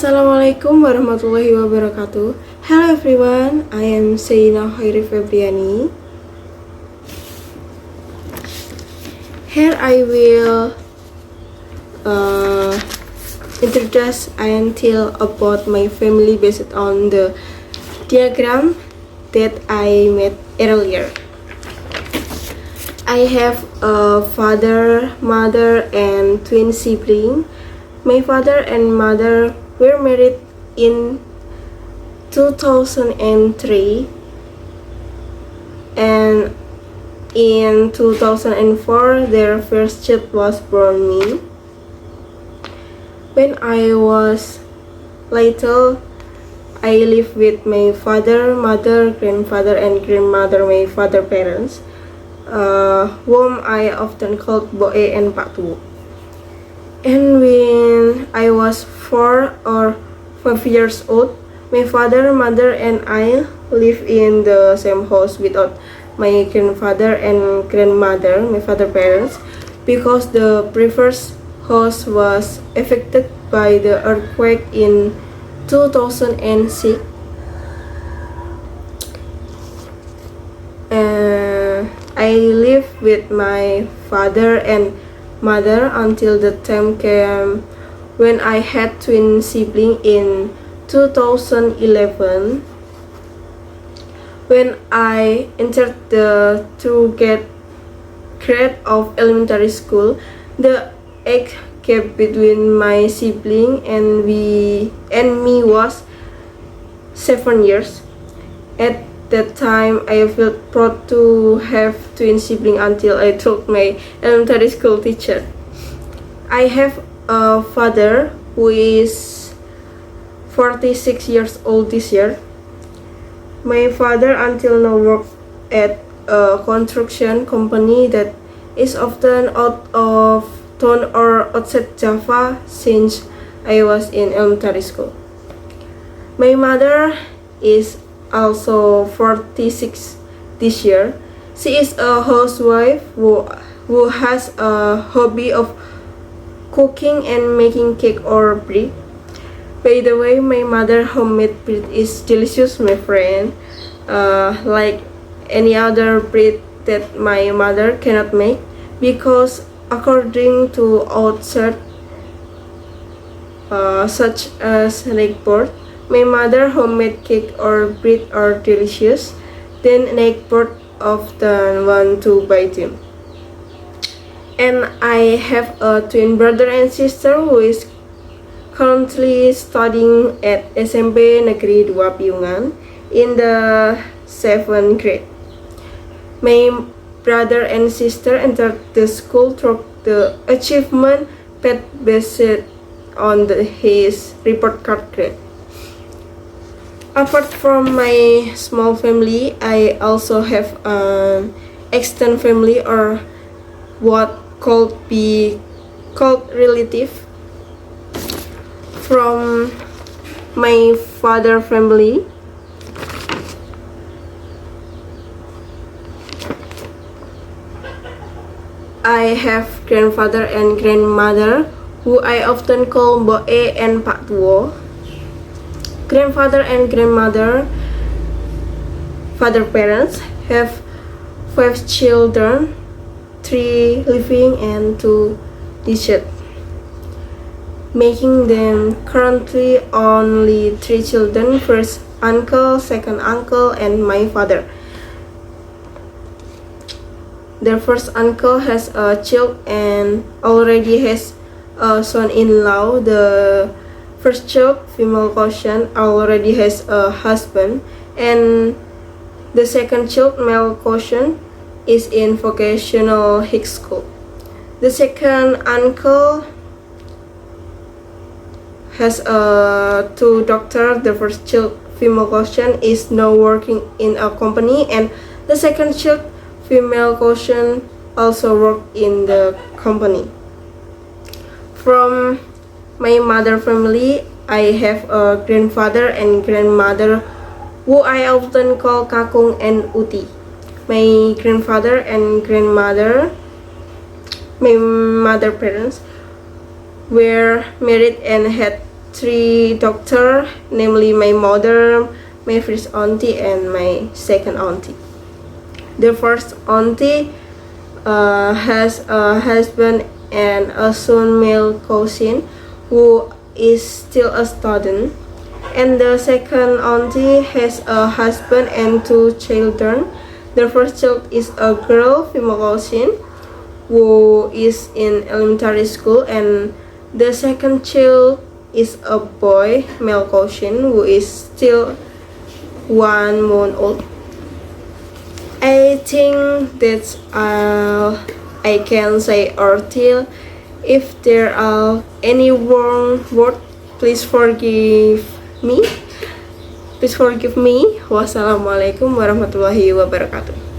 Assalamualaikum warahmatullahi wabarakatuh. Hello everyone, I am Zaina Khairi Febriani. Here I will introduce and tell about my family based on the diagram that I made earlier. I have a father, mother, and twin sibling. My father and mother were married in 2003, and in 2004 their first child was born me. When I was little, I lived with my father, mother, grandfather, and grandmother, my father's parents, whom I often called Boe and Pak Tuwo. And when I was 4 or 5 years old, my father, mother, and I lived in the same house without my grandfather and grandmother, my father's parents, because the previous house was affected by the earthquake in 2006. I lived with my father and mother until the time came when I had twin siblings in 2011. When I entered the third grade of elementary school, the age gap between my sibling and me was 7 years. At that time, I felt proud to have twin siblings until I told my elementary school teacher. I have a father who is 46 years old this year. My father until now works at a construction company that is often out of town or outside Java since I was in elementary school. My mother is also 46 this year. She is a housewife who has a hobby of cooking and making cake or bread. By the way, my mother homemade bread is delicious, my friend. Like any other bread that my mother cannot make, because according to outside, such as Nakeboard, my mother homemade cake or bread are delicious, then Nakeboard often want to buy them. And I have a twin brother and sister who is currently studying at SMP Negeri 2 Piungan in the 7th grade. My brother and sister entered the school through the achievement path based on his report card grade. Apart from my small family, I also have an extended family, or what could be called relative. From my father's family, I have grandfather and grandmother who I often call Boe and Pak Tuwo. Grandfather and grandmother, father parents, have 5 children, 3 living and 2 deceased, making them currently only 3 children: first uncle, second uncle, and my father. Their first uncle has a child and already has a son-in-law. The first child, female quotient, already has a husband, and the second child, male quotient, is in vocational high school. The second uncle has 2 doctors. The first child, female quotient, is now working in a company, and the second child, female quotient, also work in the company. From my mother family, I have a grandfather and grandmother who I often call Kakung and Uti. My grandfather and grandmother, my mother parents, were married and had three doctors, namely my mother, my first auntie, and my second auntie. The first auntie has a husband and a son, male cousin, who is still a student. And the second auntie has a husband and two children. The first child is a girl, female cousin, who is in elementary school, and the second child is a boy, male cousin, who is still 1 month old. I think that's all I can say or tell. If there are any wrong word, please forgive me. Wassalamualaikum warahmatullahi wabarakatuh.